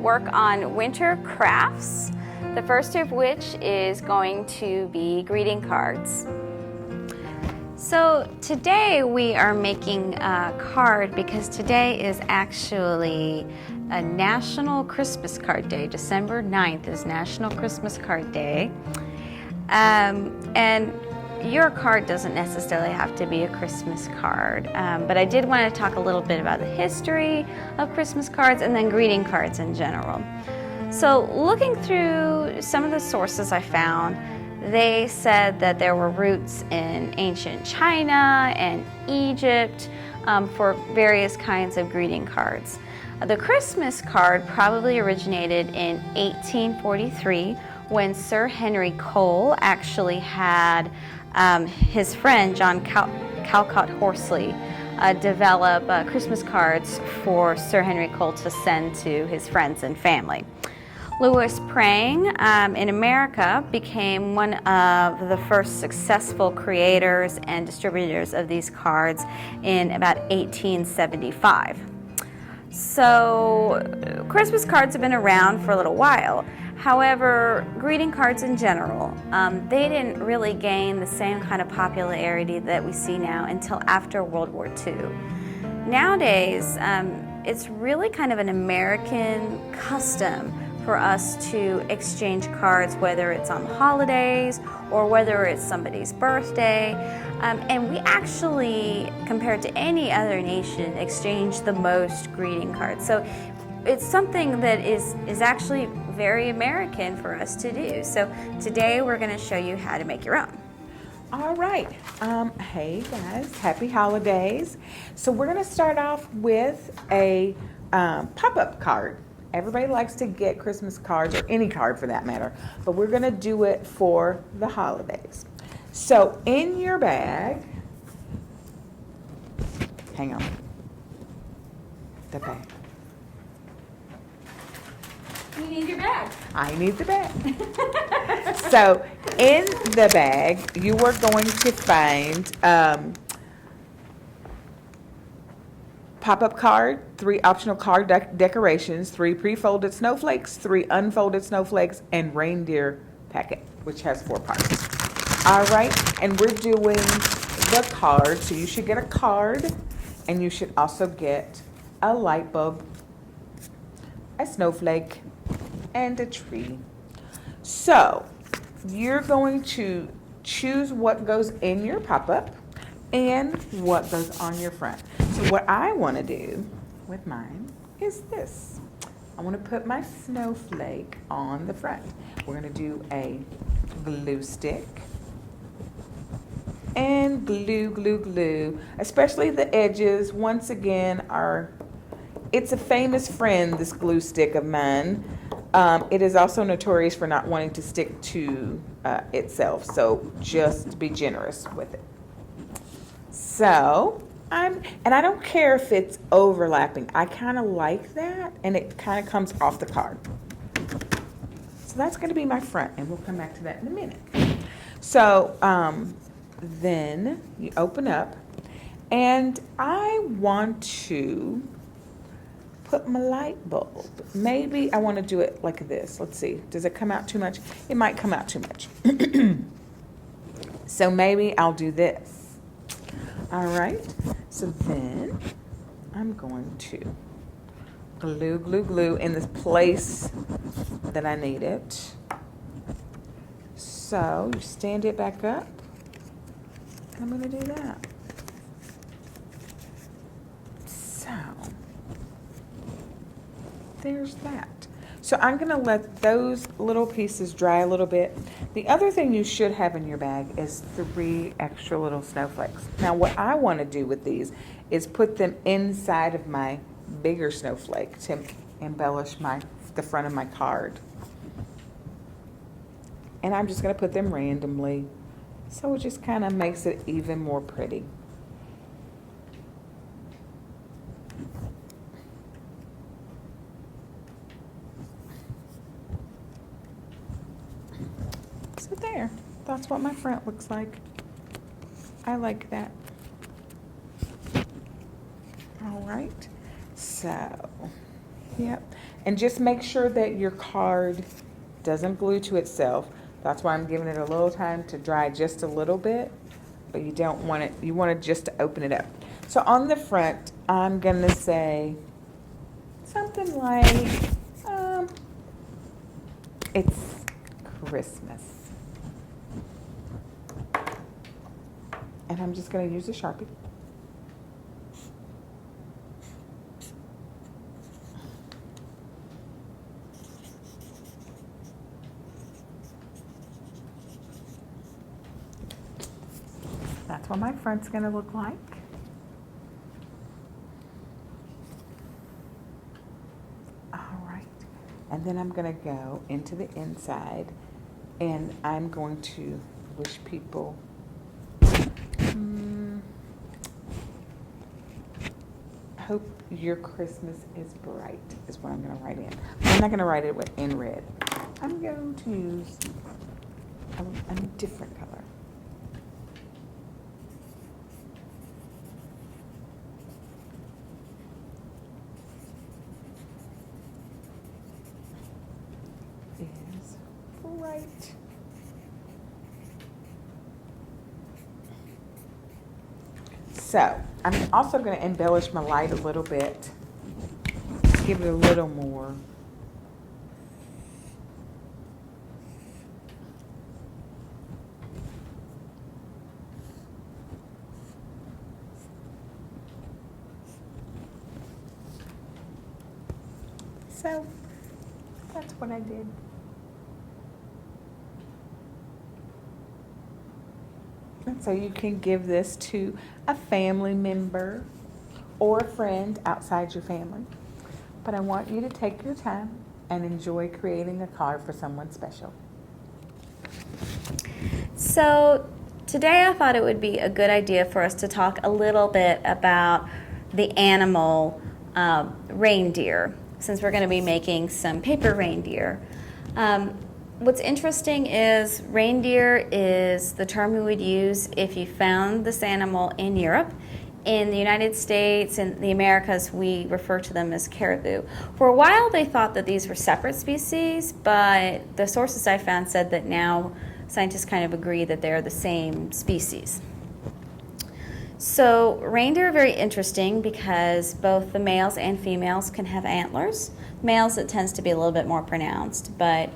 work on winter crafts, the first of which is going to be greeting cards. So today we are making a card because today is actually a National Christmas Card Day. December 9th is National Christmas Card Day. And your card doesn't necessarily have to be a Christmas card, but I did want to talk a little bit about the history of Christmas cards and then greeting cards in general. So looking through some of the sources I found, they said that there were roots in ancient China and Egypt for various kinds of greeting cards. The Christmas card probably originated in 1843 when Sir Henry Cole actually had his friend John Calcott Horsley develop Christmas cards for Sir Henry Cole to send to his friends and family. Louis Prang in America became one of the first successful creators and distributors of these cards in about 1875. So Christmas cards have been around for a little while. However, greeting cards in general, they didn't really gain the same kind of popularity that we see now until after World War II. Nowadays, it's really kind of an American custom for us to exchange cards, whether it's on holidays or whether it's somebody's birthday. And we actually, compared to any other nation, exchange the most greeting cards. So it's something that is actually very American for us to do. So today we're going to show you how to make your own. All right. Hey guys, happy holidays. So we're going to start off with a pop-up card. Everybody likes to get Christmas cards, or any card for that matter, but we're going to do it for the holidays. So in your bag, hang on, the bag. You need your bag. I need the bag. So in the bag, you are going to find pop-up card, 3 optional card decorations, 3 pre-folded snowflakes, 3 unfolded snowflakes, and reindeer packet, which has 4 parts. All right, and we're doing the card, so you should get a card, and you should also get a light bulb, a snowflake, and a tree. So you're going to choose what goes in your pop-up and what goes on your front. So what I want to do with mine is this. I want to put my snowflake on the front. We're going to do a glue stick and glue, glue, glue, especially the edges. Once again, it's a famous friend, this glue stick of mine. It is also notorious for not wanting to stick to itself, so just be generous with it. So, I don't care if it's overlapping. I kind of like that, and it kind of comes off the card. So that's going to be my front, and we'll come back to that in a minute. So, then you open up, and I want to put my light bulb. Maybe I want to do it like this. Let's see. Does it come out too much? It might come out too much. So maybe I'll do this. All right. So then I'm going to glue, glue, glue in the place that I need it. So you stand it back up. And I'm going to do that. So there's that. So I'm going to let those little pieces dry a little bit. The other thing you should have in your bag is 3 extra little snowflakes. Now what I want to do with these is put them inside of my bigger snowflake to embellish the front of my card. And I'm just going to put them randomly, so it just kind of makes it even more pretty. So there, that's what my front looks like. I like that. All right, so, yep. And just make sure that your card doesn't glue to itself. That's why I'm giving it a little time to dry just a little bit, but you don't want it, you want it just to open it up. So on the front, I'm gonna say something like, it's Christmas. And I'm just gonna use a Sharpie. That's what my front's gonna look like. All right, and then I'm gonna go into the inside and I'm going to wish people hope your Christmas is bright is what I'm gonna write in. I'm not gonna write it in red. I'm going to use a different color. Is bright. So I'm also going to embellish my light a little bit, give it a little more. So that's what I did. And so you can give this to a family member or a friend outside your family. But I want you to take your time and enjoy creating a card for someone special. So today I thought it would be a good idea for us to talk a little bit about the animal reindeer, since we're going to be making some paper reindeer. What's interesting is reindeer is the term we would use if you found this animal in Europe. In the United States and the Americas, we refer to them as caribou. For a while, they thought that these were separate species, but the sources I found said that now scientists kind of agree that they're the same species. So reindeer are very interesting because both the males and females can have antlers. Males, it tends to be a little bit more pronounced, but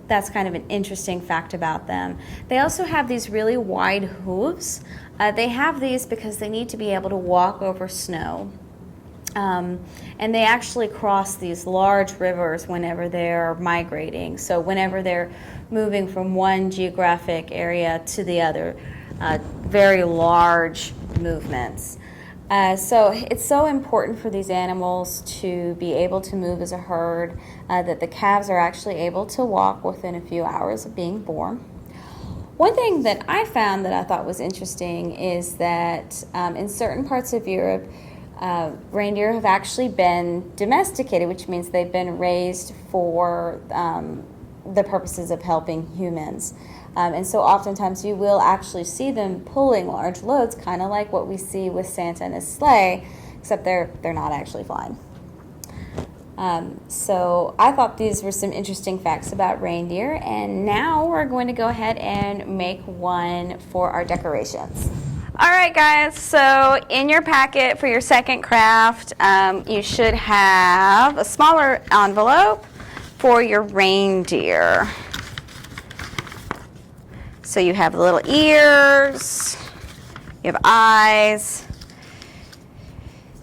that's kind of an interesting fact about them. They also have these really wide hooves. They have these because they need to be able to walk over snow. And they actually cross these large rivers whenever they're migrating. So whenever they're moving from one geographic area to the other, very large movements. So it's so important for these animals to be able to move as a herd, that the calves are actually able to walk within a few hours of being born. One thing that I found that I thought was interesting is that in certain parts of Europe, reindeer have actually been domesticated, which means they've been raised for the purposes of helping humans. And so oftentimes you will actually see them pulling large loads, kind of like what we see with Santa and his sleigh, except they're not actually flying. So I thought these were some interesting facts about reindeer, and now we're going to go ahead and make one for our decorations. All right, guys, so in your packet for your second craft, you should have a smaller envelope for your reindeer. So you have little ears, you have eyes,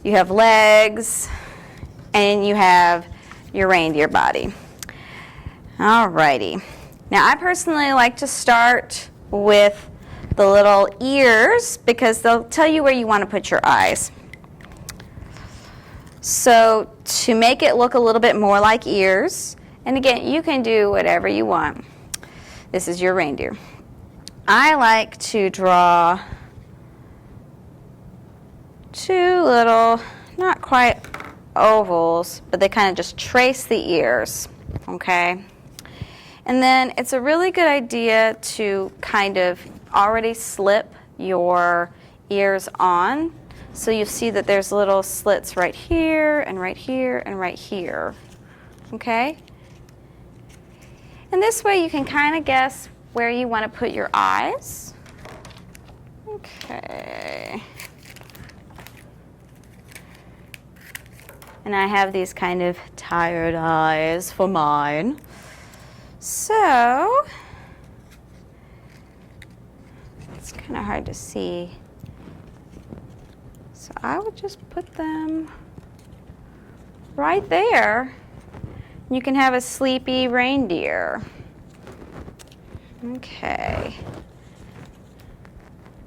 you have legs, and you have your reindeer body. Alrighty. Now I personally like to start with the little ears because they'll tell you where you want to put your eyes. So to make it look a little bit more like ears, and again, you can do whatever you want. This is your reindeer. I like to draw two little, not quite ovals, but they kind of just trace the ears, okay? And then it's a really good idea to kind of already slip your ears on. So you see that there's little slits right here and right here and right here, okay? And this way you can kind of guess where you want to put your eyes. Okay. And I have these kind of tired eyes for mine. So, it's kind of hard to see. So I would just put them right there. You can have a sleepy reindeer. Okay.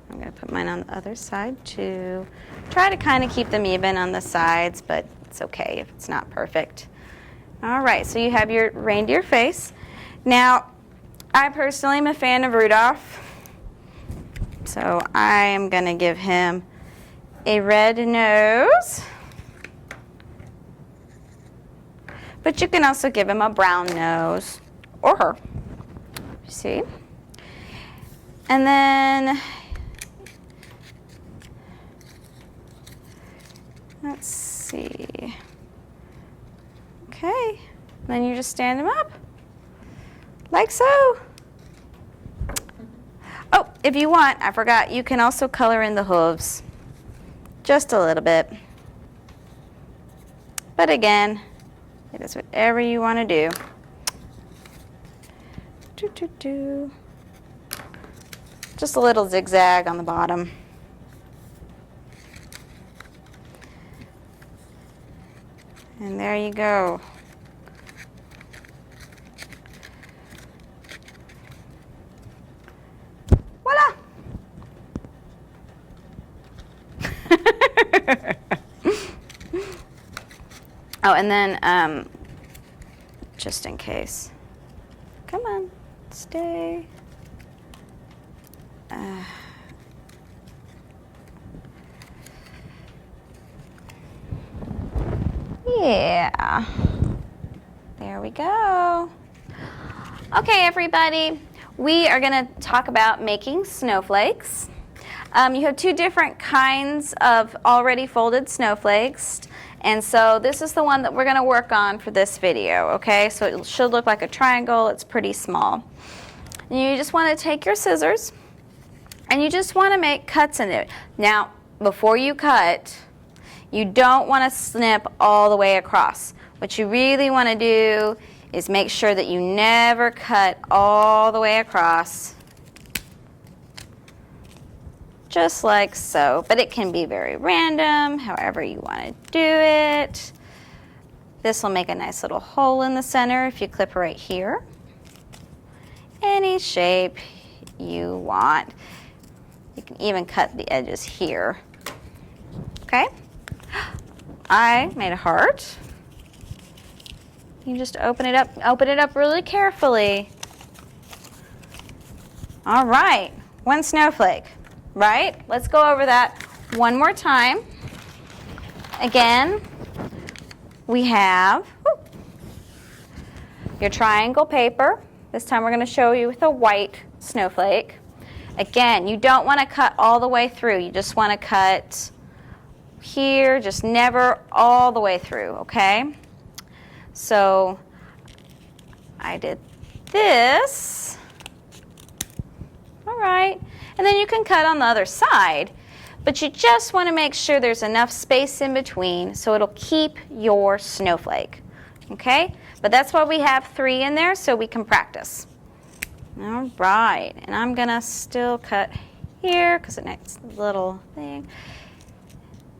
I'm going to put mine on the other side too. Try to kind of keep them even on the sides, but it's okay if it's not perfect. All right, so you have your reindeer face. Now, I personally am a fan of Rudolph, so I am going to give him a red nose. But you can also give him a brown nose, or her, you see? And then, let's see. Okay, then you just stand him up, like so. Oh, if you want, I forgot, you can also color in the hooves, just a little bit. But again, it is whatever you want to do. Just a little zigzag on the bottom. And there you go. Voila! Oh, and then, just in case. Come on, stay. Yeah. There we go. Okay, everybody. We are going to talk about making snowflakes. You have two different kinds of already folded snowflakes. And so this is the one that we're going to work on for this video, okay? So it should look like a triangle. It's pretty small. And you just want to take your scissors and you just want to make cuts in it. Now, before you cut, you don't want to snip all the way across. What you really want to do is make sure that you never cut all the way across. Just like so, but it can be very random, however you want to do it. This will make a nice little hole in the center if you clip right here. Any shape you want. You can even cut the edges here. Okay? I made a heart. You just open it up really carefully. All right, one snowflake. Right? Let's go over that one more time. Again, we have your triangle paper. This time we're going to show you with a white snowflake. Again, you don't want to cut all the way through. You just want to cut here, just never all the way through, okay? So I did this. All right. And then you can cut on the other side, but you just want to make sure there's enough space in between so it'll keep your snowflake, okay? But that's why we have 3 in there, so we can practice. All right, and I'm gonna still cut here because it makes a little thing.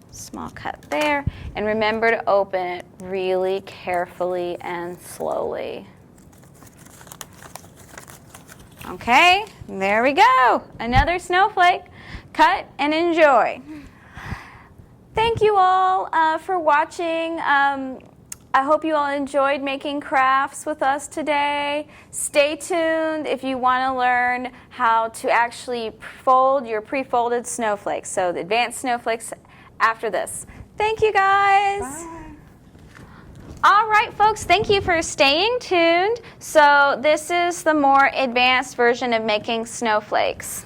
Small cut there, and remember to open it really carefully and slowly. Okay, there we go. Another snowflake. Cut and enjoy. Thank you all for watching. I hope you all enjoyed making crafts with us today. Stay tuned if you want to learn how to actually fold your pre-folded snowflakes. So the advanced snowflakes after this. Thank you guys. Bye. All right, folks, thank you for staying tuned. So this is the more advanced version of making snowflakes.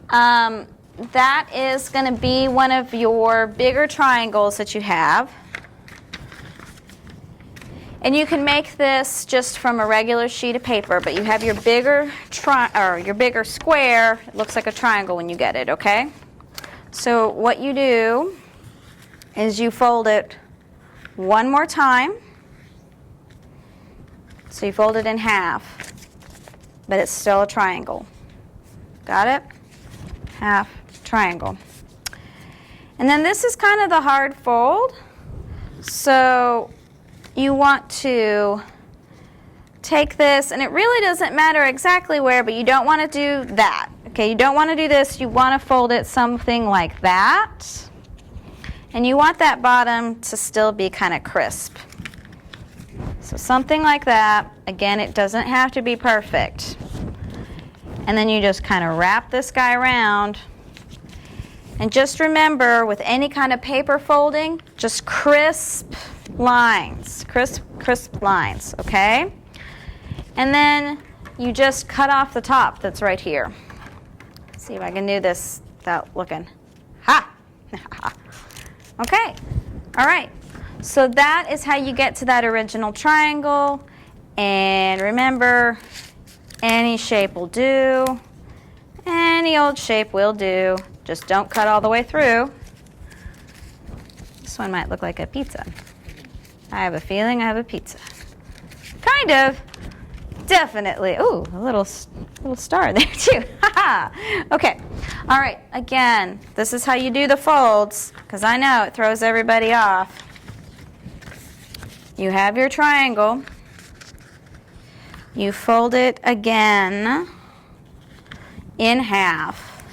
That is going to be one of your bigger triangles that you have. And you can make this just from a regular sheet of paper, but you have your bigger square. It looks like a triangle when you get it, okay? So what you do is you fold it one more time. So you fold it in half, but it's still a triangle. Got it? Half triangle. And then this is kind of the hard fold. So you want to take this, and it really doesn't matter exactly where, but you don't want to do that. Okay, you don't want to do this. You want to fold it something like that. And you want that bottom to still be kind of crisp. So something like that. Again, it doesn't have to be perfect. And then you just kind of wrap this guy around. And just remember, with any kind of paper folding, just crisp lines, crisp lines, okay? And then you just cut off the top that's right here. See if I can do this without looking. Ha! Okay, all right. So that is how you get to that original triangle. And remember, any shape will do. Any old shape will do. Just don't cut all the way through. This one might look like a pizza. I have a feeling I have a pizza. Kind of. Definitely. Ooh, a little star there too. Okay. All right. Again, this is how you do the folds, because I know it throws everybody off. You have your triangle. You fold it again in half.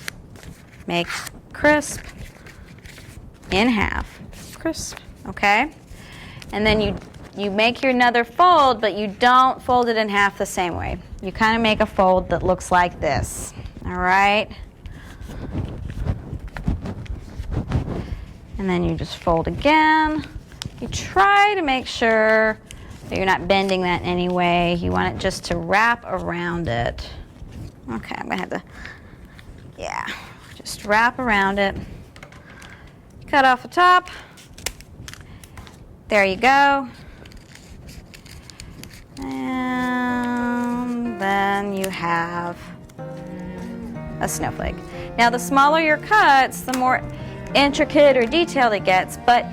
Make crisp in half. Crisp. Okay? And then you make your another fold, but you don't fold it in half the same way. You kind of make a fold that looks like this. All right? And then you just fold again. You try to make sure that you're not bending that in any way. You want it just to wrap around it. Okay, I'm going to have to, yeah, just wrap around it. Cut off the top. There you go. And then you have a snowflake. Now, the smaller your cuts, the more intricate or detailed it gets, but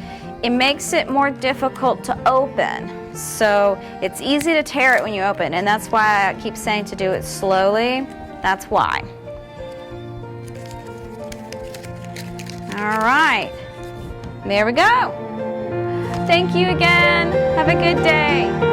it makes it more difficult to open. So it's easy to tear it when you open, and that's why I keep saying to do it slowly. That's why. All right. There we go. Thank you again. Have a good day.